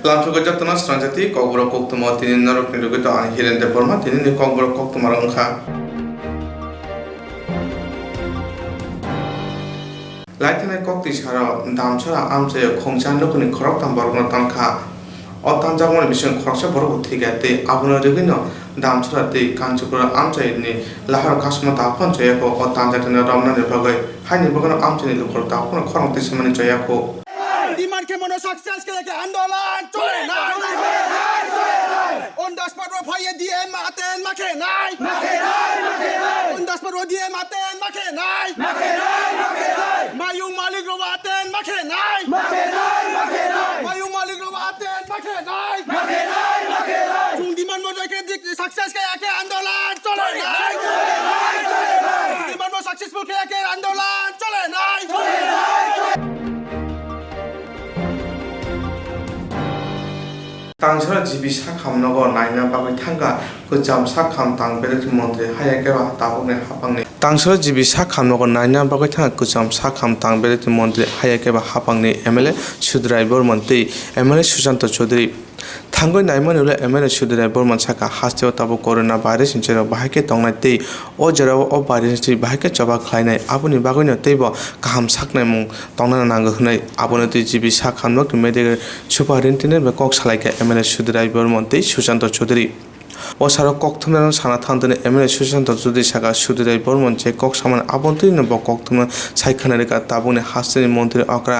Lamsuga jatana Swrangchati Kokborok Koktwma tini narok nirugito ani hirende borma tini ni Kokborok Koktwma rongkha. Laitinai kokti sara damsara amse khongchan nukuni khorok tam borokno tamkha. O tamjagmani bishon khoroksa borok uthigate abuna rugino damsara te kanchupura amse ni lahar kasma tapon joyako o tamjatana ramna nirbagai hai nirbagai amse ni lukhor tapon khorok tisamani joyako. Demand কে মনে success কে লেকে আন্দোলন চলে না on Das পারো ভাইয়ে দিয়ে মাতেন মাখে নাই অন দাস পারো দিয়ে মাতেন মাখে নাই মায়ু মালিক রবাতেন মাখে নাই মায়ু মালিক রবাতেন মাখে নাই চুং ডিমান্ড মনে কে দিক সাকসেস কে একে আন্দোলন চলে নাই ডিমান্ড সাকসেসফুল কে একে আন্দোলন চলে নাই Tangsara jibi sakham nogo naina bagui thanga kujam sakham tang belek montre hayakeba tabune hapangni Tangsara jibi sakham nogo naina bagui thanga kujam sakham tang belek montre hayakeba hapangni MLA Sudrai Borman tei MLA Sujanto Chaudhary Thangoi naimani ule MLA Sudrai Borman saka hasteo tabu corona virus inchero bahake tongnai tei o jarao o virus ti bahake choba khlainai abuni bagoino teibo kaham saknai mung tongnana nang hnai abuni ti jibi sakham nok medical superintendent be kok salaika MLA Sudrai Borman tei Sujanto Chaudhary o saro Koktwma sana thantene MLA Sujanto Chaudhary saka Sudrai Borman je kok saman abontri no Koktwma saikhana ka tabuni hasteni mantri akra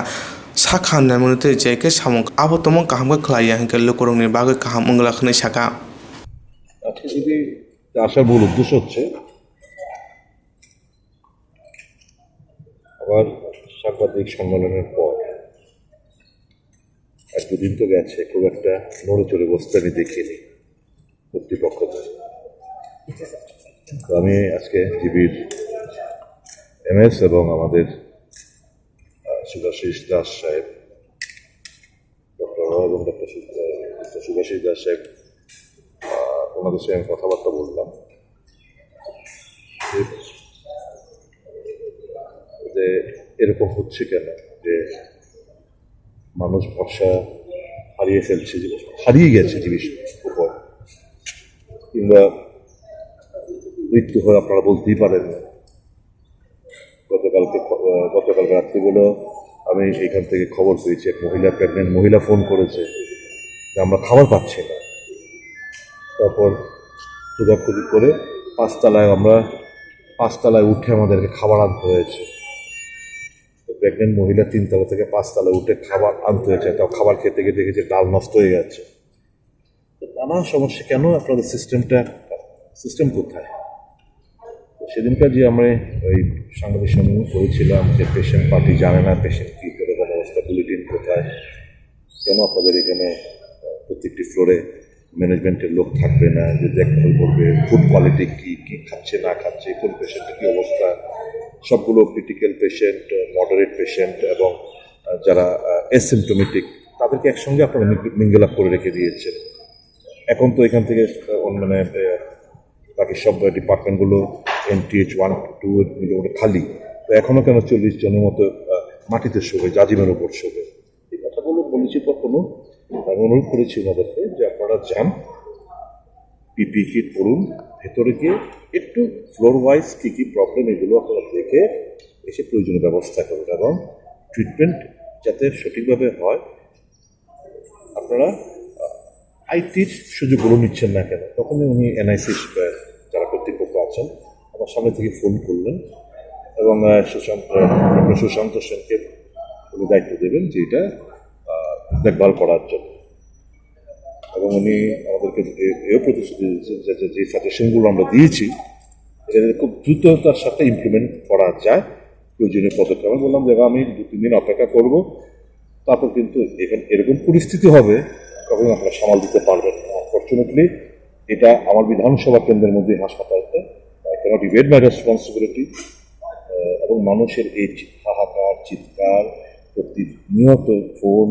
Sakhan namunite jeke samuk abo tomong kaham ka khlaiya hanke lokorongni bagoi kaham ungla khne saka আজকে যদি আসার মূল উদ্দেশ্য হচ্ছে আবার সাংবাদিক সম্মেলনের পর এক দুদিন তো গেছে খুব একটা নড়ে চড়ে বসতে আমি দেখিনি কর্তৃপক্ষ তো আমি আজকে জিবির MS এবং আমাদের সুভাষিস দাস সাহেব ডক্টর এবং ডক্টর সুভাষিস দাস সাহেব ওনাদের সঙ্গে আমি কথাবার্তা বললাম যে এরকম হচ্ছে কেন যে মানুষ ভরসা হারিয়ে ফেলছে হারিয়ে গেছে জিনিস উপর কিংবা মৃত্যু হয়ে আপনারা বলতেই পারেন গতকাল রাত্রিগুলো আমি এইখান থেকে খবর পেয়েছি এক প্রেগনেন্ট মহিলা ফোন করেছে যে আমরা খাবার পাচ্ছি না তারপর খোঁজাখুঁজি করে পাঁচতলায় উঠে আমাদেরকে খাবার আনতে হয়েছে প্রেগনেন্ট মহিলা 3 তলা থেকে 5 তলায় উঠে খাবার আনতে হয়েছে তাও খাবার খেতে গিয়ে দেখেছে ডাল নষ্ট হয়ে গেছে নানা সমস্যা কেন আপনাদের সিস্টেম কোথায় সেদিনকার যে আমরা ওই সাংবাদিক সম্মেলন করেছিলাম যে পেশেন্ট পার্টি জানে না পেশেন্ট কী করে অবস্থা বুলেটিন কোথায় কেন আপনাদের এখানে প্রত্যেকটি ফ্লোরে ম্যানেজমেন্টের লোক থাকবে না যে দেখভাল করবে ফুড কোয়ালিটি কী খাচ্ছে না খাচ্ছে কোন পেশেন্টের কী অবস্থা সবগুলো ক্রিটিক্যাল পেশেন্ট মডারেট পেশেন্ট এবং যারা অ্যাসিমটোমেটিক তাদেরকে একসঙ্গে আপনারা মিঙ্গল আপ করে রেখে দিয়েছেন এখন তো এখান থেকে মানে বাকি সব ডিপার্টমেন্টগুলো MTH 1, 2 মোটামুটি খালি তো এখনও কেন 40 জনের মতো মাটিতে শোবে জাজিমের ওপর শোবে এই কথাগুলো বলেছি কখনো আমি অনুরোধ করেছি ওনাদেরকে যে আপনারা যান PPE কিট পড়ুন ভেতরে গিয়ে একটু ফ্লোর ওয়াইজ কী প্রবলেম এগুলো আপনারা দেখে এসে প্রয়োজনীয় ব্যবস্থা করুন এবং ট্রিটমেন্ট যাতে সঠিকভাবে হয় আপনারা আইটির সুযোগগুলো নিচ্ছেন না কেন তখনই উনি NIC যারা কর্তৃপক্ষ আছেন আমার সামনে থেকে ফোন করলেন এবং সুশান্ত সেনকে উনি দায়িত্ব দেবেন যে এটা দেখভাল করার জন্য এবং উনি আমাদেরকে এও প্রতিশ্রুতি দিয়েছেন যে সাজেশনগুলো আমরা দিয়েছি এটা খুব দ্রুততার সাথে ইমপ্লিমেন্ট করা যায় প্রয়োজনীয় পদক্ষেপ আমি বললাম যে আমি 2-3 দিন অপেক্ষা করব তারপর কিন্তু এরকম পরিস্থিতি হবে তখন আপনারা সামাল দিতে পারবেন আনফর্চুনেটলি এটা আমার বিধানসভা কেন্দ্রের মধ্যে হাসপাতালটা আই ক্যানট ইভেড মাই রেসপন্সিবিলিটি এবং মানুষের এই হাহাকার চিৎকার প্রতিনিয়ত ফোন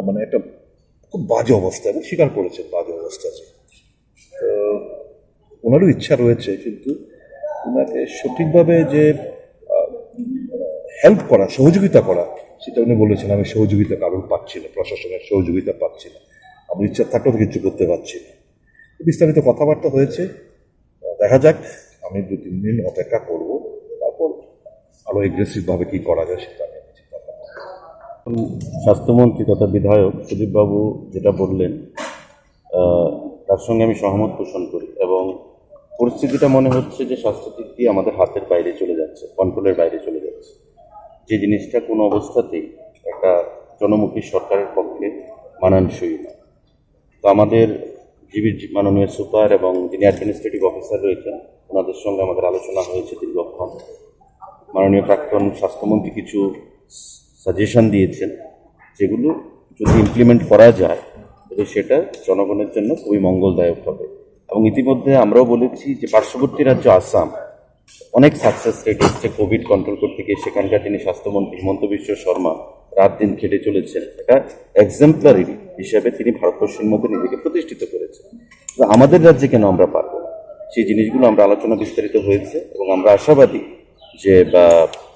মানে একটা খুব বাজে অবস্থা এবং স্বীকার করেছেন বাজে অবস্থা আছে তো ওনারও ইচ্ছা রয়েছে কিন্তু ওনাকে সঠিকভাবে যে হেল্প করা সহযোগিতা করা সেটা উনি বলেছেন আমি সহযোগিতা কারণ পাচ্ছি না প্রশাসনের সহযোগিতা পাচ্ছি না আমার ইচ্ছা থাকলেও তো কিছু করতে পারছি না। বিস্তারিত কথাবার্তা হয়েছে, দেখা যাক। আমি 2-3 দিন অপেক্ষা করব, তারপর আরো এগ্রেসিভভাবে কি করা যায় সেটা আমি চিন্তা করব। স্বাস্থ্যমন্ত্রী তথা বিধায়ক সুদীপবাবু যেটা বললেন তার সঙ্গে আমি সহমত পোষণ করি, এবং পরিস্থিতিটা মনে হচ্ছে যে স্বাস্থ্য দিক দিয়ে আমাদের হাতের বাইরে চলে যাচ্ছে, কন্ট্রোলের বাইরে চলে যাচ্ছে, যে জিনিসটা কোনো অবস্থাতেই একটা জনমুখী সরকারের পক্ষে মানানসই না। তো আমাদের জিবির মাননীয় সুপার এবং যিনি অ্যাডমিনিস্ট্রেটিভ অফিসার রয়েছেন ওনাদের সঙ্গে আমাদের আলোচনা হয়েছে দীর্ঘক্ষণ। মাননীয় প্রাক্তন স্বাস্থ্যমন্ত্রী কিছু সাজেশন দিয়েছেন, যেগুলো যদি ইমপ্লিমেন্ট করা যায় তবে সেটা জনগণের জন্য খুবই মঙ্গলদায়ক হবে। এবং ইতিমধ্যে আমরাও বলেছি যে পার্শ্ববর্তী রাজ্য আসাম অনেক সাকসেস রেট এসছে কোভিড কন্ট্রোল করতে গিয়ে। সেখানকার যিনি স্বাস্থ্যমন্ত্রী হিমন্ত বিশ্ব শর্মা রাত দিন খেটে চলেছেন, এটা এক্সাম্পলারি হিসেবে তিনি ভারতবর্ষের মধ্যে নিজেকে প্রতিষ্ঠিত করেছেন। তো আমাদের রাজ্যে কেন আমরা পারবো না? সেই জিনিসগুলো আমরা আলোচনা বিস্তারিত হয়েছে, এবং আমরা আশাবাদী যে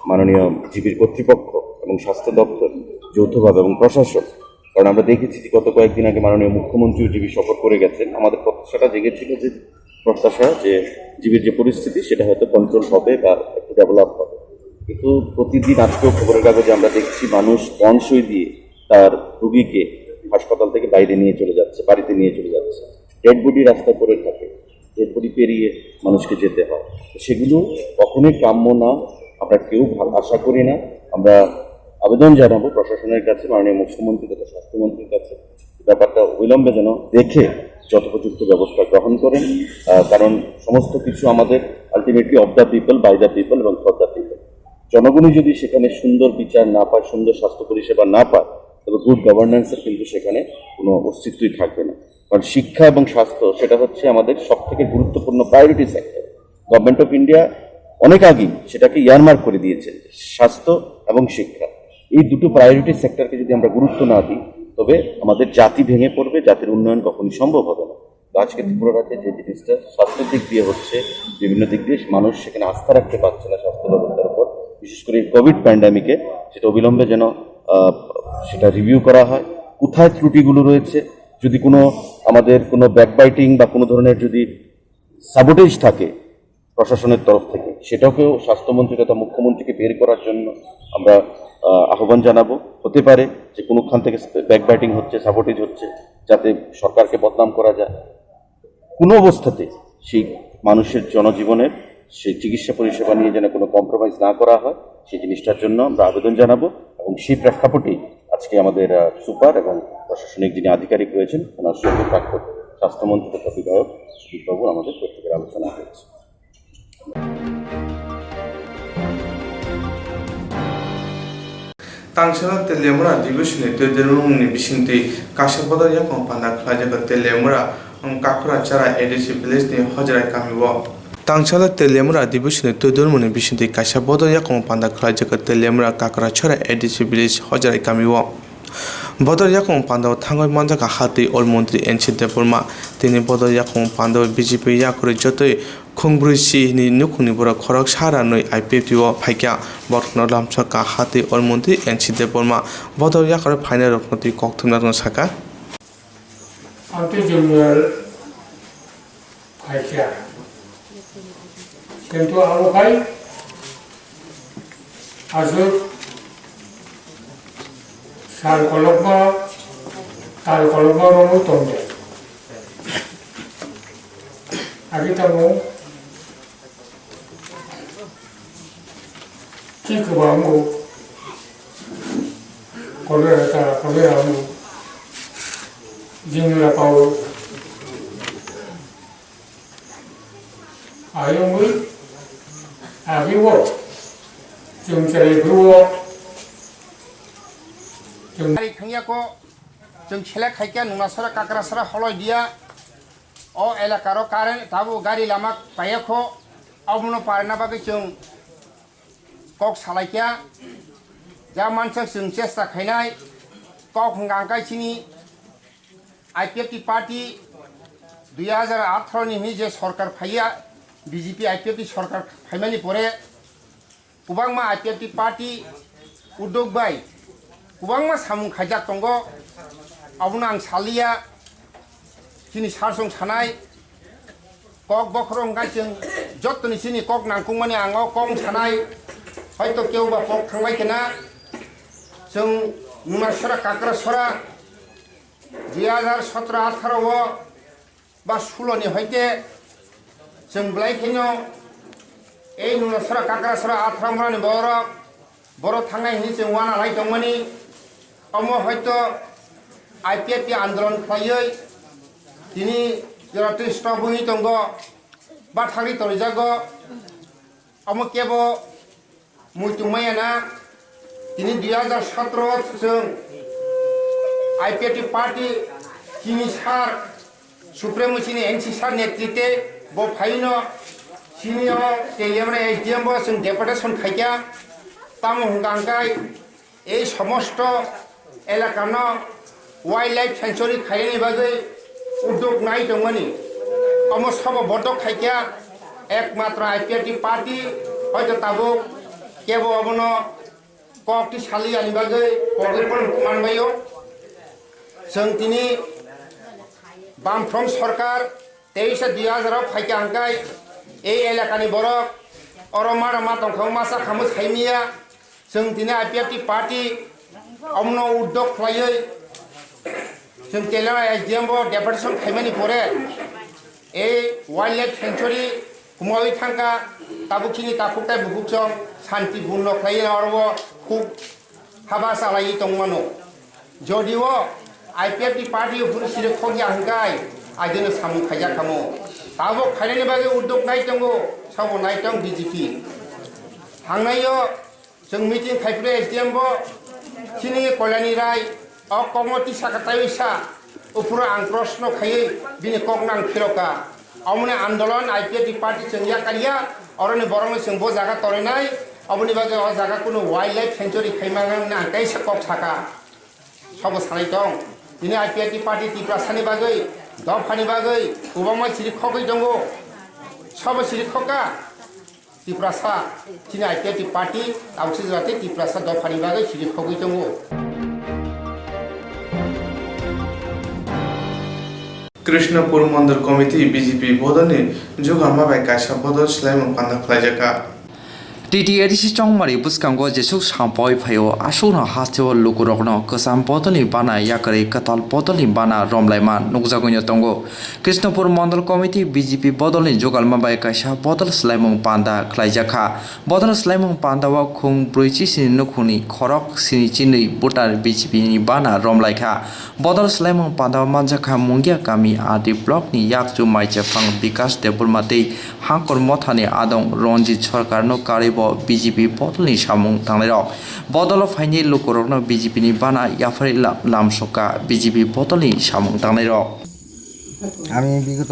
মাননীয় জিবির কর্তৃপক্ষ এবং স্বাস্থ্য দপ্তর যৌথভাবে এবং প্রশাসন, কারণ আমরা দেখেছি যে গত কয়েকদিন আগে মাননীয় মুখ্যমন্ত্রীও জিবি সফর করে গেছেন। আমাদের প্রত্যাশাটা জেগেছিল যে জিবির যে পরিস্থিতি সেটা হয়তো কন্ট্রোল হবে বা একটু ডেভেলপ হবে, কিন্তু প্রতিদিন আজকেও খবরের কাগজে আমরা দেখছি মানুষ বনসই দিয়ে তার রুগীকে হাসপাতাল থেকে বাইরে নিয়ে চলে যাচ্ছে, বাড়িতে নিয়ে চলে যাচ্ছে। ডেড বডি রাস্তা পড়ে থাকে, ডেড বডি পেরিয়ে মানুষকে যেতে হয়। সেগুলো কখনোই কাম্য না, আমরা কেউ আশা করি না। আমরা আবেদন জানাবো প্রশাসনের কাছে, মাননীয় মুখ্যমন্ত্রী তথা স্বাস্থ্যমন্ত্রীর কাছে, ব্যাপারটা অবিলম্বে যেন দেখে যথোপযুক্ত ব্যবস্থা গ্রহণ করেন, কারণ সমস্ত কিছু আমাদের ultimately of the people, by the people এবং ফর দ্য পিপল। জনগণই যদি সেখানে সুন্দর বিচার না পায়, সুন্দর স্বাস্থ্য পরিষেবা না পায়, তবে গুড গভর্নেন্সের কিন্তু সেখানে কোনো অস্তিত্বই থাকবে না। কারণ শিক্ষা এবং স্বাস্থ্য সেটা হচ্ছে আমাদের সব থেকে গুরুত্বপূর্ণ priority sector. Government of India অনেক আগেই সেটাকে ইয়ারমার্ক করে দিয়েছে, স্বাস্থ্য এবং শিক্ষা এই দুটো প্রায়োরিটি সেক্টরকে যদি আমরা গুরুত্ব না দিই তবে আমাদের জাতি ভেঙে পড়বে, জাতির উন্নয়ন কখনই সম্ভব হবে না। তো আজকে ত্রিপুরা রাজ্যে যে জিনিসটা স্বাস্থ্যের দিক দিয়ে হচ্ছে, বিভিন্ন দিক দিয়ে মানুষ সেখানে আস্থা রাখতে পারছে না স্বাস্থ্য ব্যবস্থার উপর, বিশেষ করে কোভিড প্যান্ডামিকে, সেটা অবিলম্বে যেন সেটা রিভিউ করা হয়, কোথায় ত্রুটিগুলো রয়েছে। যদি কোনো আমাদের কোনো ব্যাকবাইটিং বা কোনো ধরনের যদি সাবোটেজ থাকে প্রশাসনের তরফ থেকে, সেটাকেও স্বাস্থ্যমন্ত্রী তথা মুখ্যমন্ত্রীকে বের করার জন্য আমরা আহ্বান জানাবো। হতে পারে যে কোনোখান থেকে ব্যাকবাইটিং হচ্ছে, সাবোটেজ হচ্ছে, যাতে সরকারকে বদনাম করা যায়। কোনো অবস্থাতে সেই মানুষের জনজীবনের সেই চিকিৎসা পরিষেবা নিয়ে যেন কোনো কম্প্রোমাইজ না করা হয়, সেই জিনিসটার জন্য আমরা আবেদন জানাবো। এবং সেই প্রেক্ষাপটেই আজকে আমাদের সুপার এবং প্রশাসনিক যিনি আধিকারিক রয়েছেন ওনার সঙ্গে প্রাক্তন স্বাস্থ্যমন্ত্রী তথা বিধায়ক সুদীপবাবু আমাদের প্রত্যেকের আলোচনা হয়েছে। Tangshala telemura division tederung ni bisinti kashaboda yakon panda khlajaga telemura kakura chara edisi village ni hojrai kamiwo. Tangshala telemura division tederung ni bisinti kashaboda yakon panda khlajaga telemura kakura chara edisi village hojrai kamiwo. বদর yakon panda thangoi manjaka hati ol মন্ত্রী NC Debbarma তিনি বদর yakon panda BJP yakure jotoi khungbrisi ni nukuni bora khorok sara noi IPP o phaikya botno lamsaka hati ol মন্ত্রী NC Debbarma বদর yakore final roknoti Koktwma no saka anti junior phaikya কিন্তু আলোকাই আজব Tal kolokma romo tonde. Agi tamu kikubamu koleramu jingla pau ayomui agi wo jumcari gruwo Hari khangya ko jeng chela khaikya nungasara kakrasara holoi dia o elakaro karen tabu gari lama payakho abuno parna bage jeng kok salaikya ja mansa jeng chesta khainai kok hangkai chini IPP party 2018 ni je sarkar phaiya BJP IPP sarkar phaimani pore kubangma IPP party udog bai kubangma samung khajak tongo abuna ang salia chini sarsong sanai kok bokrong ga jeng jotni chini kok nangkungmani ango kong sanai hoyto keu ba pok thangbai kena जों नुनासरा काकरासरा 2017-18 बा 16 नि हयते जों ब्लाइखिनो ए नुनासरा काकरासरा 18 मानि बर थांनाय हिनि जों वाना लाइ दंमोनि अमो हयतो आईपीएफपी आन्दोलन खायै दिनि जेराते स्टबुनि दंग बा थांनि तरिजागो अमो केबो मुइतुमायाना তিনি 2017 जों आईपीएफटी पार्टी किनि सार सुप्रीमोसिनि एनसी सार नेतृत्वे बो फाइनो सिनियर टेलियमरे एसडीएम बो जों डेपुटेशन खाइया ताम हुंगांगाय এই সমস্ত এলাকাनो वाइल्ड लाइफ सेंचुरी खाइनि बागै उद्योग नाय दंमोनि अमो सब बडक खाइया एकमात्र आईपीएफटी पार्टी हयतो ताबो केबो अबनो Kokti sali ani bagai poglepon manbayo जों दिनै बामफ्रम सरकार 23-2000 फाइके हांगाय ए एलाकानि बरक अरमार मा दंखाव मासा खामो साइमिया जों दिनै आईपीएफटी पार्टी अमनो उद्योग खालायै जों तेलेंगाना एसडीएम बो डेपुटेशन खाइमानि परे ए वाइल्ड लाइफ सेंचुरी कुमावी थांगा ताबुखिनि ताकुकताय बुकुकजों शांति बुन्न खालायै अरबो खूब हाबा सालायै दंमोनो जदिओ आईपीएफटी पार्टी पुलिस खोगिया हांगाय आइजोनो सामु खाइजा खामो ताबो खाइनायनि बागै उद्योग नाय दंगो साबो नाय दं बीजेपी हांनायो जों मिटिं खाइफ्रे एसडीएम बो सिनि कल्याणी राय अ कमति साकातायसा उपुर आं प्रश्न खायै बिनि ककनां फिरका अमने आंदोलन आईपीएफटी पार्टी जों याकारिया अरनि बरंनो जों बो जागा तरेनाय अबनि बागै अ जागा कुनु वाइल्ड लाइफ सेंचुरी खाइमांगान आंकाय सकक थाका सबो सानाय दं दिनै आईपीएफटी पार्टी तिप्रासानि बागै दफानि बागै गोबांमा सिरिखकै दंगो सब सिरिखका तिप्रासा दिनै आईपीएफटी पार्टी आवसि जाते तिप्रासा दफानि बागै सिरिखकै दंगो कृष्णपुर मंदिर कमिटी बीजेपी बोधनी जुगामा बाय काशा बोध स्लाइम पाना खलाजका TTADC chongmari buskango jesuk sampoi phayo asuna hasteo lukurokno kasam potoli bana yakari katal potoli bana romlaima nukjagonya tongo Krishnapur Mandal Committee BJP bodolni jogalma bai kaisa bodol slaimung panda khlaijaka bodol slaimung panda wa khung broichi sini nukhuni khorok sini chinui butar BJP ni bana romlaikha bodol slaimung panda manjaka mungya kami adi block ni yakju maiche phang bikas deburmatei hangkor mothani adong ronjit sarkar no kari BJP bodolni samung tanglairok bodol faini lukurokno BJP ni bana yafari lamsoka BJP bodolni samung tanglairok আমি বিগত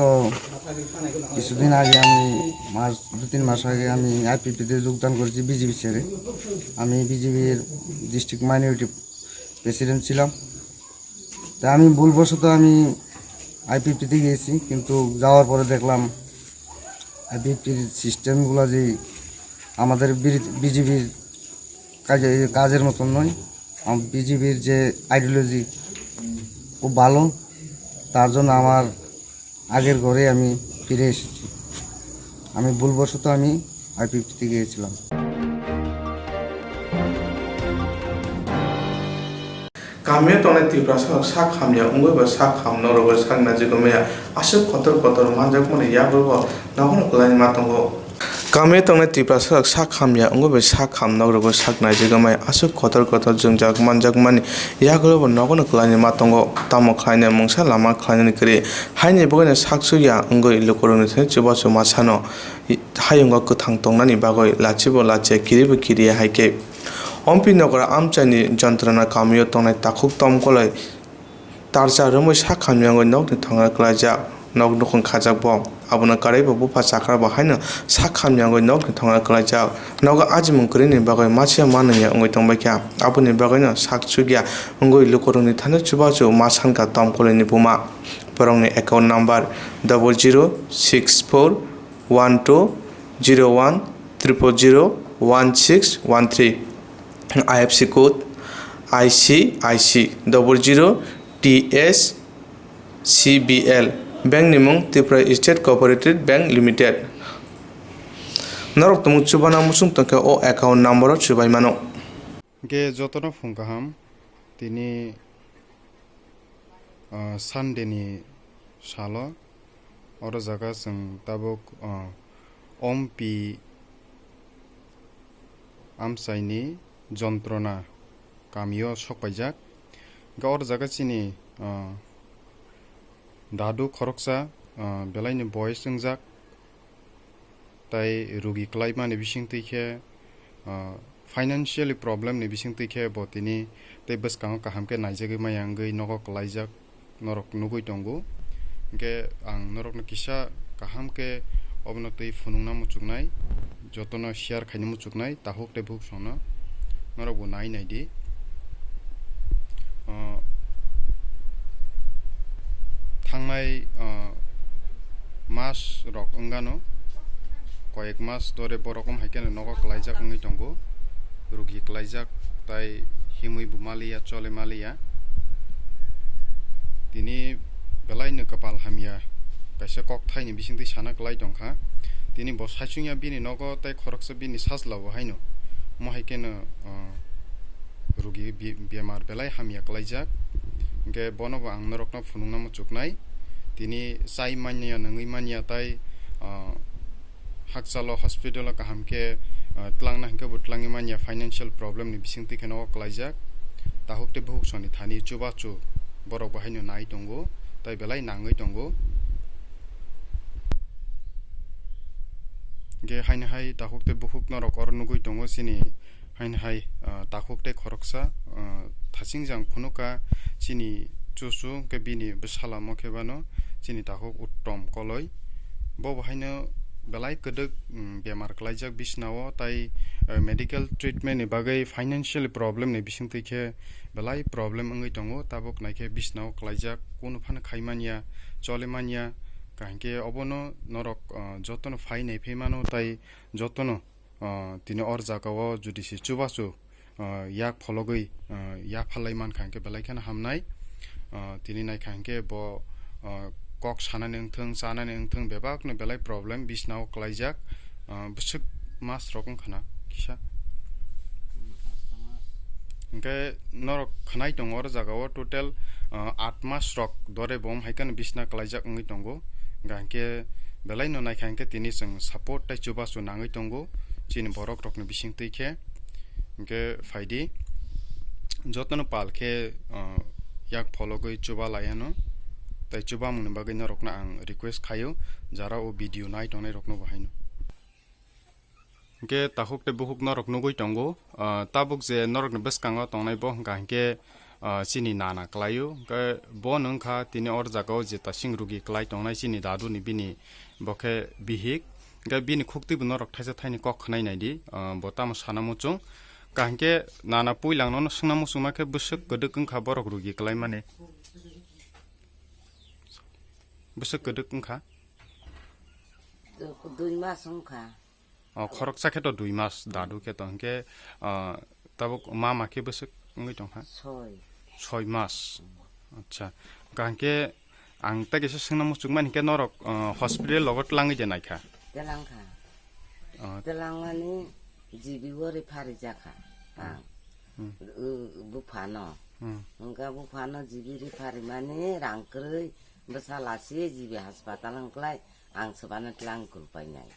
কিছুদিন আগে আমি মাস 2-3 মাস আগে আমি আইপিপিতে যোগদান করেছি BJP ছেড়ে আমি বিজেপির ডিস্ট্রিক্ট মাইনরিটি প্রেসিডেন্ট ছিলাম তা আমি ভুলবশত আমি আইপিপিতে গিয়েছি কিন্তু যাওয়ার পরে দেখলাম আইপিপির সিস্টেমগুলো যে আমাদের বিজেপির কাজের মতন নয় বিজেপির যে আইডিওলজি খুব ভালো তার জন্য আমার আগের ঘরে আমি ফিরে এসেছি আমি ভুলবশত আমি আইপিপিতে গিয়েছিলাম कामिया तोने तिप्रासा सा खामया उंगबा सा खामनो रोबो सांगना जिगोमया आसु खतर खतर मानजक मने याबो नाखनो कलानि मातंगो कामिया तोने तिप्रासा सा खामया उंगबा सा खामनो रोबो सांगना जिगोमया आसु खतर खतर जोंजाक मानजक माने यागोबो नाखनो कलानि मातंगो तामो खायने मंसा लामा खायने करि हायने बगने साकसुया उंगै लोकरनि थे चुबासु मासानो हायंगा कथां तंनानि बागै लाचिबो लाचे किरिबो किरिया हायके अम्पी नगर आमचानी जंत्रणा कामियो तंनाय ताखुक तमकलै तारजा रमै सा खामयाङै नगनि थांगा क्लाजा नग नखन खाजाक बं आबुना कारेबो बुफा चाक्रा बाहायनो सा खामयाङै नगनि थांगा क्लाजा नग आजिमुं करिनि बागै मासिया मानैया अंगै तंबायख्या आबुनि बागैनो साकसुगिया अंगै लुकरनि थानो चुबाजु मासानका तमकलैनि बुमा परंनि account number 00641201001613 IFC code ICIC 00TSCBL bank nimung Tripura State Cooperative Bank Limited norok tumuk chubana musung tongke o account number chubai mano ge jotono phungkaham tini Sunday ni salo oro jaga jeng tabuk ompi amsaini jontrona kamio sokpaijak ga oro jaga chini dadu khoroksa belaini boys jongjak tai rugi klaimani bising tike financially problem ni bising tike botini tei bwskang kahamke naijagui mayangui nogo klaijak norok nugui tongo ge ang norok no kisa kahamke obno tei phunungna muchuknai jotono share khaini muchuknai tahuk te buk sona norok bu nai nai di thangnai mas rok ongano কয়েক মাস ধরে বরকম হাইকেন নগ ক্লাইজাক ngui tongo rugi ক্লাইজাক তাই হিমুই বুমালিয়া চলে মালিয়া তিনি বেলাইনো কপাল হামিয়া কাইসা cock tiny বিসিংতি সানা ক্লাই দংখা তিনি বসাইচুংয়া বিনি নগ তাই খরকসা বিনি সাজলাবো হাইনো म हाइकेन रुगी बेमार बेलाय हामिया क्लाइजाक गे बनबो आं नरकना फुनुंना मुचुकनाय तिनि साइ मानिया नङै मानिया ताई hakchalo hospital ka hamke tlangna hingke butlangi mania financial problem ni bisingti kheno klaijak tahukte bhuk soni thani chubachu borok bahaino nai tongo tai belai nangoi tongo ge haine hai tahukte bhuk norok or nugui tongo sini haine hai tahukte khoroksa thasingjang phunuka sini chusu ke bini besala mokhebano sini tahuk uttom koloi bo bahaino belai kedek bemar klaijak bisnawo tai medical treatment ni bagai financial problem ni bising tike belai problem ngai tongo tabok naike bisnawo klaijak kono phan khaimania cholemania kahke obono norok jotono phai nei phemano tai jotono tini or jagawo judi si chubachu yak phologoi ya phalai man khangke belai khana hamnai tini nai khangke bo kok sana nengtheng sana nengtheng bebak no belai problem bisnaw klaijak busuk mas rokong khana kisa ge norok khanai tongor jagao total 8 mas rok dore bom haikan bisna klaijak ngi tongo gangke belai no nai khangke tini sing support tai chuba su nangai tongo chin borok rok no bising tike ge faidi jotno palke yak fologoi chuba layano tai chuba mungni bagai na rokna ang request khayo jara o video nai tonai rokno bahaino ke tahuk te buhuk na rokno goi tongo tabuk je norok ne beskango tongnai bo hangka ke sini nana klayo ke bo nongkha tini or jagao je tasing rugi klai tongnai sini dadu ni bini bokhe bihik ke bini khukti bu norok thaisa thaini kok khnai nai di botam sanamo chung kahke nana puilangno no sungnamu sungma ke busuk gedek kha borok rugi klai mane besok gedek engkha 2 mass engkha khorok sakhe to 2 mas dadu ke to hangke tabuk mama ke besok ngi tongha 6 mas acha gangke ang ta gese singna musukman ke norok hospital logot langi je naikha telangkha telangani jibiwori phari jakha bufano engka bufano jibiri phari mane rangkrei besalasi jibi hospital angklai ang sebana telang kulpainai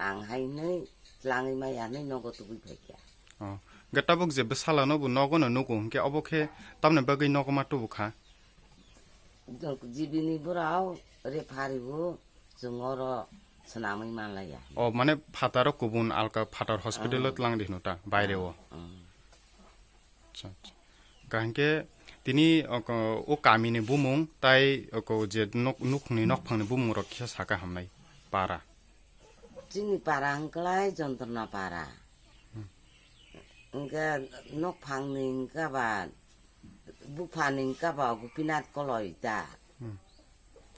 ang hainai telangi mayane nogo tubi phekya gatabuk je besala no bu nogo no nugo ke obokhe tamne bagai nogo ma tubukha jibini burau re pharibo jongoro senamai malaya o mane phataro kubun alka phatar hospital telang dihnuta baire o acha gangke tini o kamini bumung tai ko je nukni nokphangni bumung ro kisa saka hamnai para jini para angklai jontrona para engka nokphangni engka ba bufani engka ba gupinat koloi ta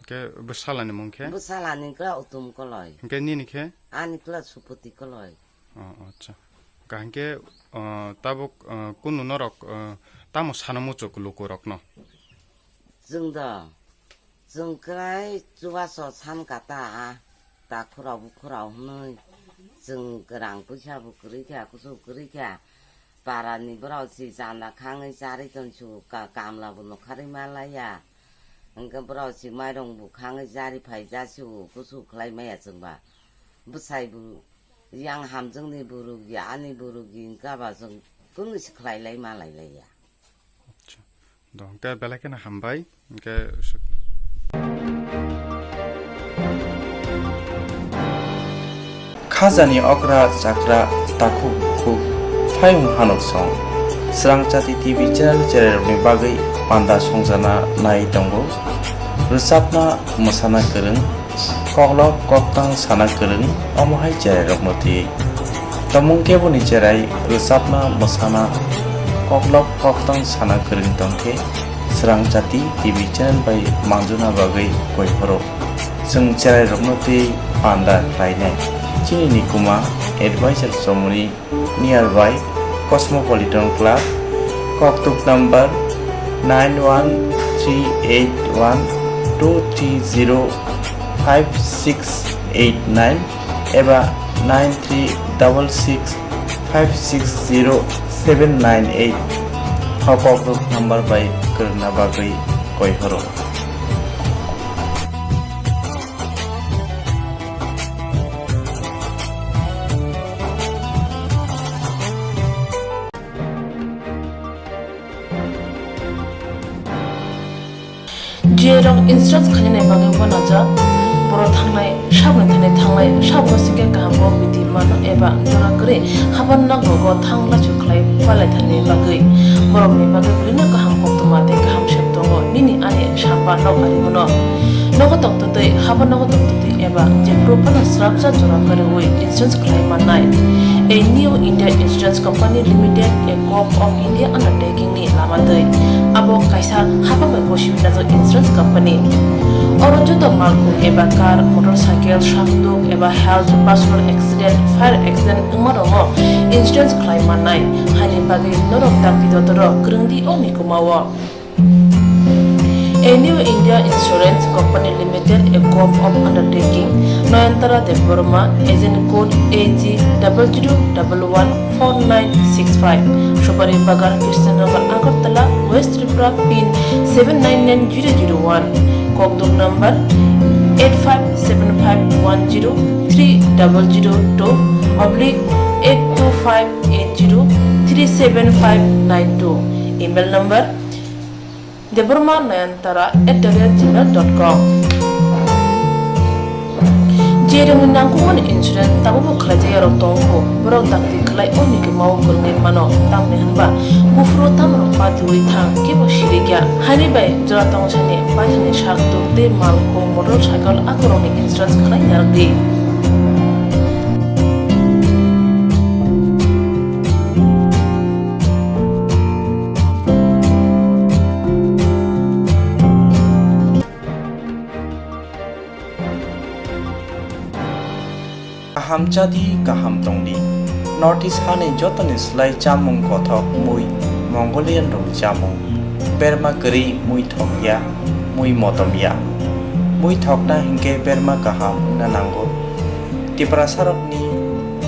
ke besalani mungke besalani kla utum koloi ke nini ke ani kla supoti koloi acha gangke tabuk kunu norok tamo sanamu chok loko rokno jungda जोंखौलाय जुवासो सानगाता दाखुराव बुखुराव नै जों गोरां फैसाबो गोरैखा कुसु गोरैखा बारानि बराव जि जाना खाङै जारि दोनसु गामलाबो नखारै मालाया ओंखा बराव जि माइरं बुखाङै जारि फायजासु कुसु खालायमाया जोंबा बुसायबो yang hamjung ni burugi ani burugi गाबा जों कुनुसि खालायलाय मालायलाया dong ke belakena hambai ke खाजानि Agra जाग्रा दाखु बुखु फायं हानक सं स्रांचाति टिभि चेनेल जेरावनि बागै बान्दा संजाना नाय दंगो रोजाबना मोसाना गोरों कग्लब कक्तां साना गोरों अमहाय जेराव मथि तमुं केबुनि जेराय रोजाबना मोसाना कग्लब कक्तां साना गोरों दंथे स्रांचाति टिभि चेनेल बाय मांजुना बागै गयफोरो जों जेराव मथि बान्दा रायनाय Chini Nikuma, Advisor Somoni, nearby Cosmopolitan Club, Koktwma number 91381230569 eba 9366560798 Kokborok number by Karna Bagri Koihoro. जेराव इंस्ट्राक्ट खालामनाय बागै बनाजा बर' थांनाय साबन थांनाय साबन सिंगे गाहामखौ बिदि मानो एबा जरा करे हाबन नांगौ थांला चुखलाय पालाय थानाय बागै बर'नि बागै बिनो गाहाम कक्तमा दे गाहाम शेप दङ निनि आने साबा नाव आरिमोनो नगो तक्तदै हाबन नगो तक्तदै एबा जे प्रोपन स्राबजा जरा करे वे इंस्ट्राक्ट खालाय मानाय A new India Insurance Company Limited, a co-op of India undertaking ni lamadai. Abo kaisa haba mai goshi na zo insurance company. Oro joto malku eba car, motorcycle, shaftu eba health, personal accident, fire accident umaromo insurance claim manai. Hani bagi norok takti dotoro grungdi oni kumawa. A new India Insurance Company Limited, a co-op of undertaking, Noyantara de Burma, agent code AG00114965, Shubari Bagar, Krishnagar, Agartala, West Tripura, PIN 799001, Kokborok number 85751030/82580375592, email number deburma9antara@gmail.com. Jeremy nangkuman insurance tabu buklajaya rotongko borok takti kelai oni ke mau kurngin mano tam mehanba bufro tam ropati uri thang kebo shirigya hani bai jora tong chane pathane shakto te malko motorcycle akoroni insurance kelai yardi. Hamchadi kaham tongdi Northeast hani jotoni slai chamung kothok mui Mongolian rong chamung Berma keri mui thokya mui motomya mui thokna hingke berma kaham nanango Tiprasarokni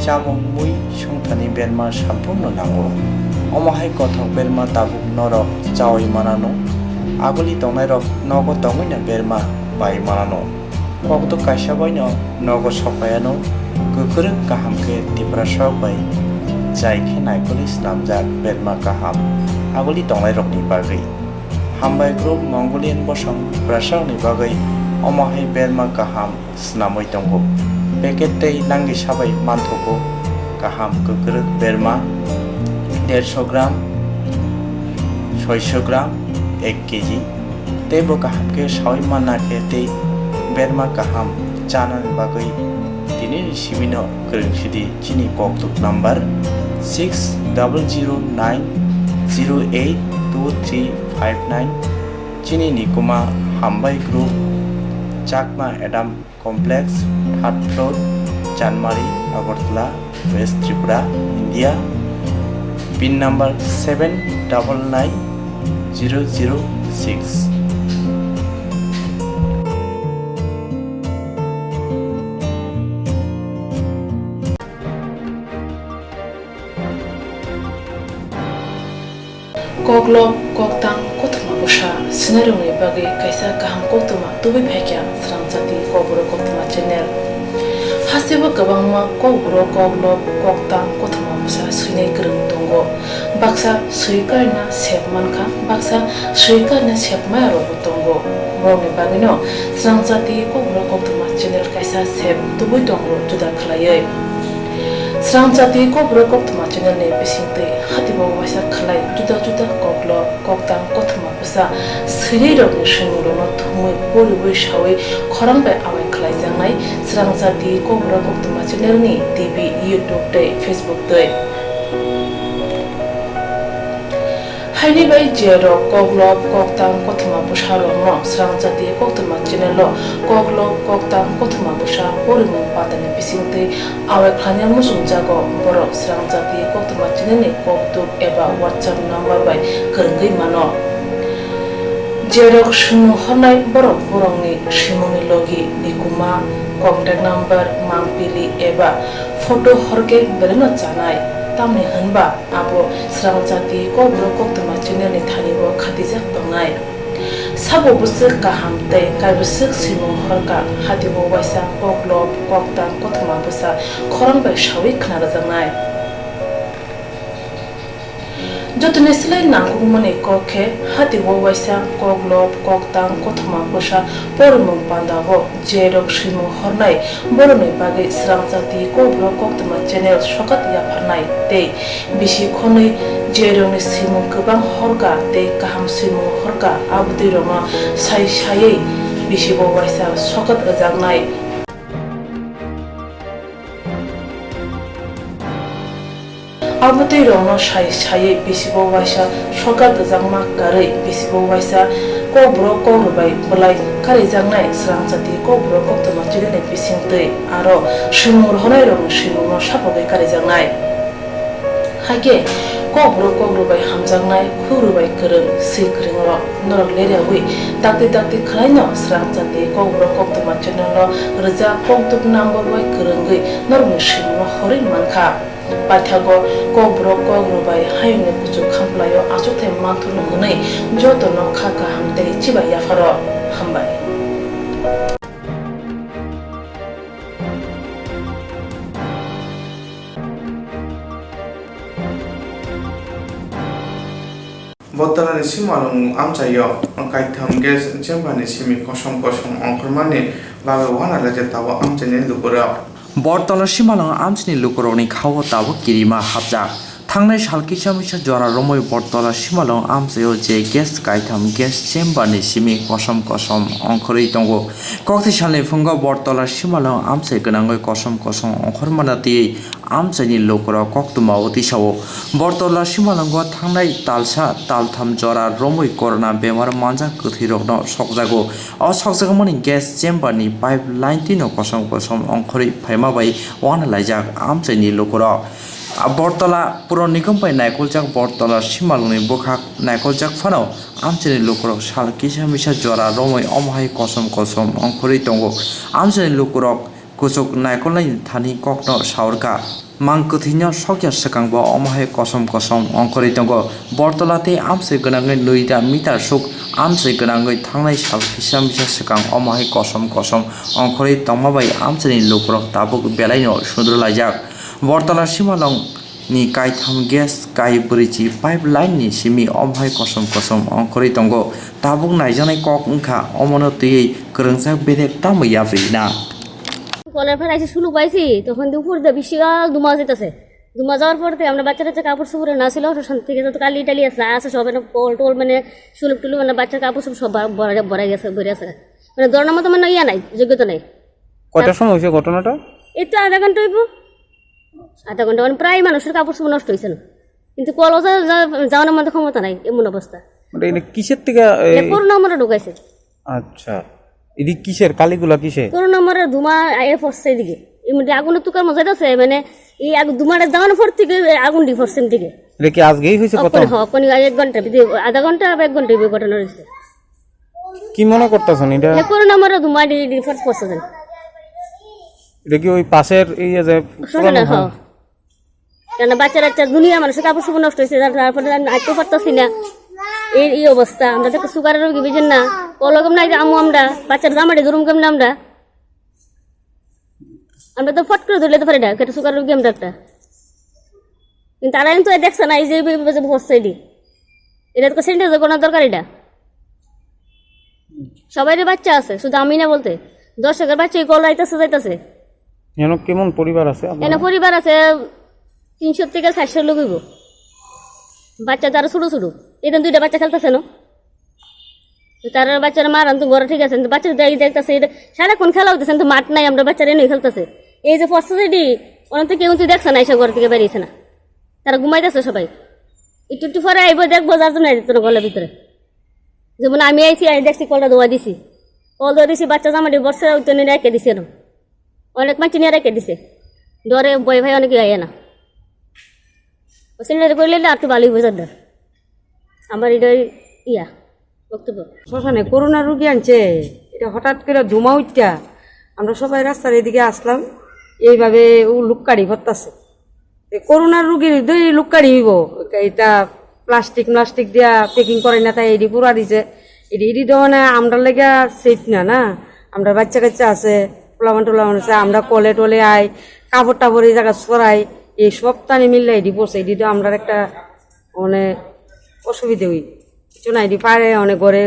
chamung mui shungthani berma shampung nanango Omahai kothok berma tabuk norok chawai manano Agoli tongnai rok nogo tongina berma bai manano Kokto kaishabaino nogo sopayano Kukuruk kaham ke tiprasok bai Jai ke naikoli slamjak berma kaham Agoli tonglai rokni bagai Hambai group Mongolian bosong prasok ni bagai Omahai berma kaham snamoi tonggo Peket tei langgi sabai mantoko Kaham kukuruk berma 150 gram 600 gram 1 kg Tebo kaham ke sawi mana ke tei berma kaham Chana ni bagai Tini Shibino Kurungsidi Chini Koktwma number 6009082359 Chini Nikuma Hambai Group Chakma Adam Complex 3rd floor Chanmari Agartala West Tripura India PIN number 799006 Koklom koktang Koktwma busa sinarungni bagi kaisa kaham Koktwma tubi phekya Swrangchati Kokborok Koktwma channel. Hasibo gabangma Kokborok koklom koktang Koktwma busa sinai kereng tongo. Baksa suikarna sepmanka baksa suikarna sepmaya robo tongo. Morongni bagino Swrangchati Kokborok Koktwma channel kaisa sep tubi tongo juda khalayai. Swrangchati Kokborok Koktwma channel ni bisingtei hatibo waisa khalai juda juda koklo koktang Koktwma busa sirei rokni shingurno thumui boribai shawi khorangbai awai khalai jangnai Swrangchati Kokborok Koktwma channel ni TV YouTube tei Facebook tei Haini bai jero koklop koktang Koktwma busa rokno Swrangchati Koktwma channel lo koklop koktang Koktwma busa porimung patani bisingtei awai khlanya musung jago borok Swrangchati Koktwma channel ni koktuk eba WhatsApp number bai kerenggai mano jerok sumu honai borok borongni simuni logi nikuma contact number mangpili eba photo horke beleno janai tamni hanba abo Swrangchati Kokborok Koktwma channel ni thanibo khatijak tongnai sabo busuk kaham tei kaibusuk simung horka hatibo waisa koklop koktang Koktwma busa khorangbai shawi khnaраjanai jotone silai nangugmani kokhe hatibo waisa koklop koktang Koktwma busa porimung pandabo jerok simung hornai boroni bagi Swrangchati Kokborok Koktwma channel sokat yapharnai tei bisi khonui jeroni simung kubang horka tei kaham simung horka abudi roma sai sai bisi bo waisa sokat ajangnai abudi roma sai sai bisi bo waisa sokat ajangma karei bisi bo waisa Kokborok kokrubai bulai kari jangnai Swrangchati Kokborok Koktwma channel ni bisingtei aro simung honai rong simung sapogai kari jangnai hage Kokborok kokrubai hamjangnai khurubai kereng sei kereng norok leriawi dakti dakti khlaino Swrangchati Kokborok Koktwma channel lo rja koktuk number bai kerenggai norok simung hori mankha Paithago Kokborok kokrubai hayungni kuchuk khamplayo achukthai manthulu hwnai jotono khaka hamtei chibai yafaro hambai Botana ni simalung amchayo kaitham ges chembani simi kosom kosom ongkhormani babe wana laje tawa amchani lukura Bortala simalong amchini lukurokni khawo tabo kirima hapjak Thangnai salkisa misa jora romoi bortala simalong amchayo je gas kaitham gas chamber ni simi kosom kosom ongkhorui tongo kokti salni phungo bortala simalong amchai gwnangoi kosom kosom ongkhormana ti amchaini lukurok Koktwma otisawo bortala simalongo thangnai talsa taltham jora romoi corona bemar manja kuthirokno sokjago o sokjagmani gas chamber ni pipeline tino kosom kosom ongkhorui phaima bai wana laijak amchaini lukurok Bortala puro nikom pai naikolchak bortala simalungni bokhak naikolchak phano amchani lukurok salkisa misa jora romoi omhai kosom kosom ongkhorui tongo amchani lukurok kuchuk naikolnai thani kokno saurka mangkuthino sokya sakangbo omhai kosom kosom ongkhorui tongo bortalate amchai gwnangai nuida mitar suk amchai gwnangai thangnai salkisa misa sakang omhai kosom kosom ongkhorui tongma bai amchani lukurok tabuk belaino sudro laijak Bortala simalong ni kaitham gas kai burichi pipeline ni simi omhai kosom kosom ongkhorui tongo tabuk naijanai kok ungkha omono tui kerengjak bedek tamai yabrina কলের ফের আইসি শুলু পাইছি তখন দুপুর দিয়ে বিশাল দুমা যেতেছে দুমা যাওয়ার পর থেকে আমরা বাচ্চারা কাপড় চোপড়ে না ছিল থেকে যত কালি টালি আছে সব পোল টোল মানে শুলুক টুলু মানে বাচ্চার কাপড় চোপ সব ভরা গেছে ভরে আছে মানে দৌড়ানোর মতো মানে ইয়া নাই যোগ্যতা নাই কয়টার সময় হয়েছে ঘটনাটা এই তো আধা ঘন্টা হইব আধা ঘন্টা মানে প্রায় মানুষের কাপড় চোপড় নষ্ট হয়েছে না কিন্তু কল যাওয়ানোর মতো ক্ষমতা নাই এমন অবস্থা কিসের থেকে পুরো নম্বরে ঢুকাইছে আচ্ছা এদিকে কিসের কালিগুলা কিসে পুরো নম্বরের ধুমা আয়ে পড়ছে এদিকে এমনি আগুনের তুকার মজা আছে মানে এই ধুমাটা যাওয়ানোর পর থেকে আগুন দি পড়ছে এদিকে এটা কি আজকেই হয়েছে কত কোন 1 ঘন্টা আধা ঘন্টা 1 ঘন্টা ঘটনা হয়েছে কি মনে করতেছেন এটা পুরো নম্বরের ধুমা দি পড়ছে এটা কি ওই পাশের এই যে কেন বাচ্চা দুনিয়া মানুষের কাপড় চোপড় নষ্ট হয়েছে, তারপরে আমি আইতে পারতেছি না, এই অবস্থা। আমরা তো সুগারের রোগী বুঝেন না, কলগম নাই আমু, আমরা বাচ্চার জামাটি ধরুম কেমন, আমরা তো ফট করে ধরলে তো পারি না, একটা সুগারের রোগী আমরা একটা। কিন্তু তারা কিন্তু দেখছে না, এই যে ভরছে এটা তো স্যানিটাইজার করার দরকার। এটা সবাইয়ের বাচ্চা আছে, শুধু আমি না বলতে 10 বাচ্চা কল যাইতেছে। কেমন পরিবার আছে? এনে পরিবার আছে 300 থেকে 400 লোক হইব। বাচ্চা তারা ছোট ছোট, এখানে 2টা বাচ্চা খেলতেছে না, তার বাচ্চারা মারান তো ঘরে ঠিক আছে, বাচ্চা দেখতেছে সারাক্ষণ খেলা হইতেছে, কিন্তু মাঠ নাই, আমরা বাচ্চারা এনে খেলতেছে। এই যে ফসিলিটি ওনার তো কেউ তুই দেখছে না, এসে ঘর থেকে বেরিয়েছে না, তারা ঘুমাইতেছে সবাই। একটু পরে আইব দেখবো, যার জন্য আইতে না গলার ভিতরে। যেমন আমি আইসি, দেখছি কলটা ধোয়া দিছি, কল ধোয়া দিছি, বাচ্চা জামাটি বর্ষা ওই নিয়ে রেখে দিছে, এরকম অনেক মাছ নিয়ে রেখে দিছে, ডরে বই ভাই অনেকে আয় না। সিলিন্ডার করলে আর একটু ভালোই বোঝার দর আমার এটাই বক্তব্য। শ্মশানে করোনা রুগী আনছে, এটা হঠাৎ করে ধুমা উঠটা আমরা সবাই রাস্তার এদিকে আসলাম, এইভাবে ও লুককাড়ি ভরতাছে। করোনার রুগীর দুই লুককাড়ি হইব, এটা প্লাস্টিক দিয়া প্যাকিং করে না, তাই এটি পুরা দিছে। এটি তো মানে আমরা লেগে সেফ না, আমরা বাচ্চা কাচ্চা আছে, পোলামান আছে, আমরা কলে টলে আই, কাপড় টাপড় এই জায়গা ছড়াই, এই সব টানি মিললে এটি পড়ছে। এটি তো আমরা একটা অনেক অসুবিধে হই, কিছু না, এটি পারে অনেক ঘরে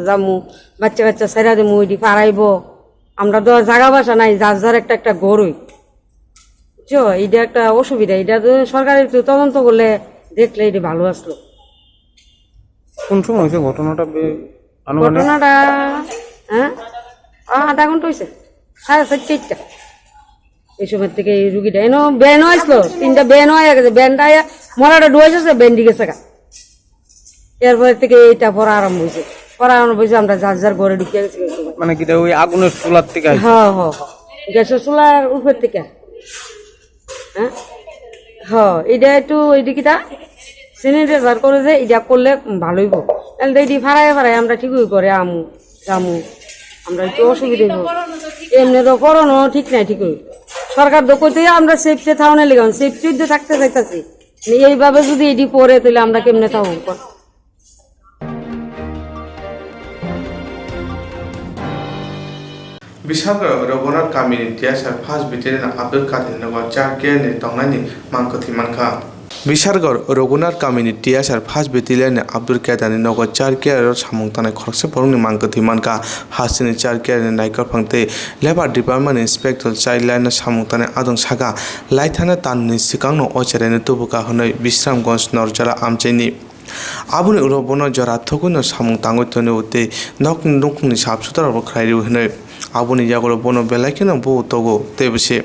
যামু, বাচ্চা কাচ্চা সাইরা দেবো, এটি পারাইব, আমরা তো জায়গা বাসা নাই, যার একটা ঘর হই, বুঝছো? এটা একটা অসুবিধা। এটা তো সরকারের একটু তদন্ত করলে দেখলে এটি ভালো আসলো। কোন সময় হয়েছে ঘটনাটা? ঘটনাটা আধা ঘন্টা হয়েছে, 4:30 এই সময় থেকে এই রুগীটা এনো বেন আসলো, 3টা বেন হয়ে গেছে, বেনটা মরাটা ডুয়েছে, বেন্ডি গেছে গা। এরপর থেকে এইটা পড়া আরম্ভ হয়েছে, আমরা যার ঘরে ঢুকে গেছি। মানে কি ওই আগুনের চুলার থেকে? হ্যাঁ, গ্যাসের চুলার উপর থেকে। এটা একটু এইদিকে স্যানিটাইজার করে যে এটা করলে ভালো হইব, তাহলে এটি ফাড়াই আমরা ঠিকই করে জামু, আমরা একটু অসুবিধা হইব। এমনি তো করোনা ঠিক নাই, ঠিক হইব। সরকার তো কইতে আমরা সেফটি থাউনে লেগাম, সেফটি থাকতে চাইতেছি, এইভাবে যদি এটি পরে তাহলে আমরা কেমনে থাকবো? Bisago Robonar Community as a past between Abdul Kadir Nagar Charke Tongani Mankoti Manka. Bishargor Rogunar Community as a past between Abdul Kadir Nagar Charke or Samuntana Crossaponi Mankoti Manka Hasin Charke and Niker Pante Labor Department Inspector Childline Samutana Adon Saga Lightana Tan Sikano Ocher and Tubuka Honoi Bisram Gons Norjara Amcheni. Abuni Urobono Jara Tokuno Samutango Ute Nokni Sapsutar of Cry. আবুনি Jagar বন bell icon বউ তগো তেবসে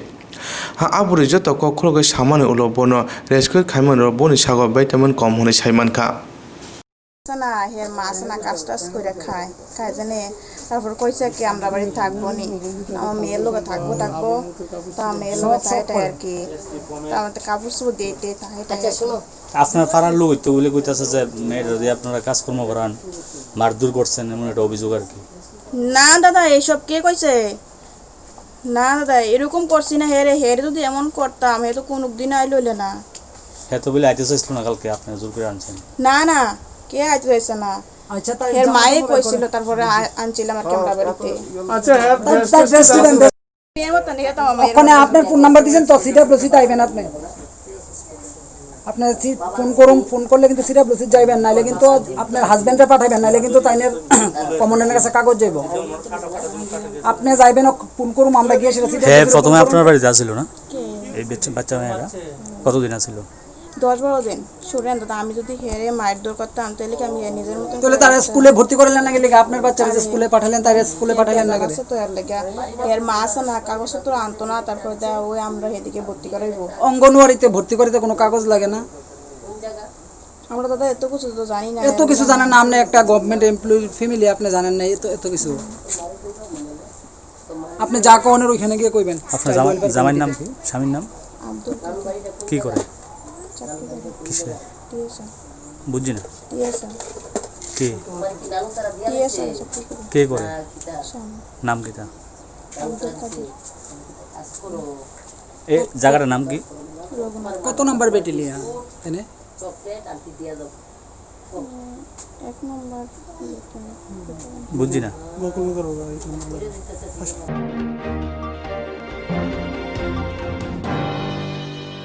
আবুরি যত কখলকে সামান্য উলো বন রেস্কুর খাইমান বনি সাগর বাইতামান কম হনে সাইমানকা না হের মাছ না কাজ টাজ করে খায় জানে। তারপর কইছে কি আমরা বাড়ি থাকবো নি, আমার মেয়ের লোকে থাকবো তা মেয়ের লোকে তাইটা আর কি, তা আমাদের কাপড় চোপড় দিতে তাইটা। আপনার পাড়ার লোক তো বলে কইতাছে যে মেয়ের যদি আপনারা কাজকর্ম করান মারধর করছেন, এমন একটা অভিযোগ আর কি। না দাদা এইসব কে কইছে? না দাদা এরকম করছি না, হেরে যদি এমন করতাম হে তো কোনদিন আইলো না। হে তো বলে আইতে চাইছিল না কালকে, আপনি জোর করে আনছেন? না কে আইতে চাইছে না, এর মায়ে কইছিল, তারপরে আনছিলাম আর ক্যামেরা বাড়িতে। আচ্ছা ওখানে আপনার ফোন নাম্বার দিয়েছেন তো, সিটা প্রসিড আইবেন আপনি, আপনার ফোন করলে কিন্তু সিটা প্রসিড যাইবেন, নাইলে কিন্তু আপনার হাজবেন্ডে পাঠাইবেন, নাইলে কিন্তু তাইনের কমান্ডারের কাছে কাগজ যাইব। আপনি যাইবেন, ফোন করুম, আমরা গিয়ে সেটা সিটা। প্রথমে আপনার বাড়িতে আসছিল না এই বাচ্চা মেয়েরা? কতদিন আসছিল? 10-12 দিন। শুনেন দাদা, আমি যদি হেরে মায়ের দর করতাম তাহলে কি আমি নিজের মতো তাহলে তারা স্কুলে ভর্তি করলেন না, গেলে আপনার বাচ্চারা স্কুলে পাঠালেন, তারা স্কুলে পাঠালেন না গেলে তো এর লাগা এর মা আছে না, কাগজপত্র আনতো না, তারপর ওই আমরা এদিকে ভর্তি করাইবো। অঙ্গনওয়াড়িতে ভর্তি করিতে কোনো কাগজ লাগে না? আমরা দাদা এত কিছু তো জানি না। এত কিছু জানেন না আপনি? একটা গভর্নমেন্ট এমপ্লয়ি ফ্যামিলি, আপনি জানেন না এত কিছু? আপনি যা কোনের ওইখানে গিয়ে কইবেন। আপনার জামাইয়ের নাম কি? স্বামীর নাম আব্দুল কি করে? কিসে? বুঝছি না। কে কে করে? নাম কি তা? এ জায়গাটার নাম কি? কত নাম্বার ব্যাটালিয়ন এনে 1 নম্বর বুঝছি না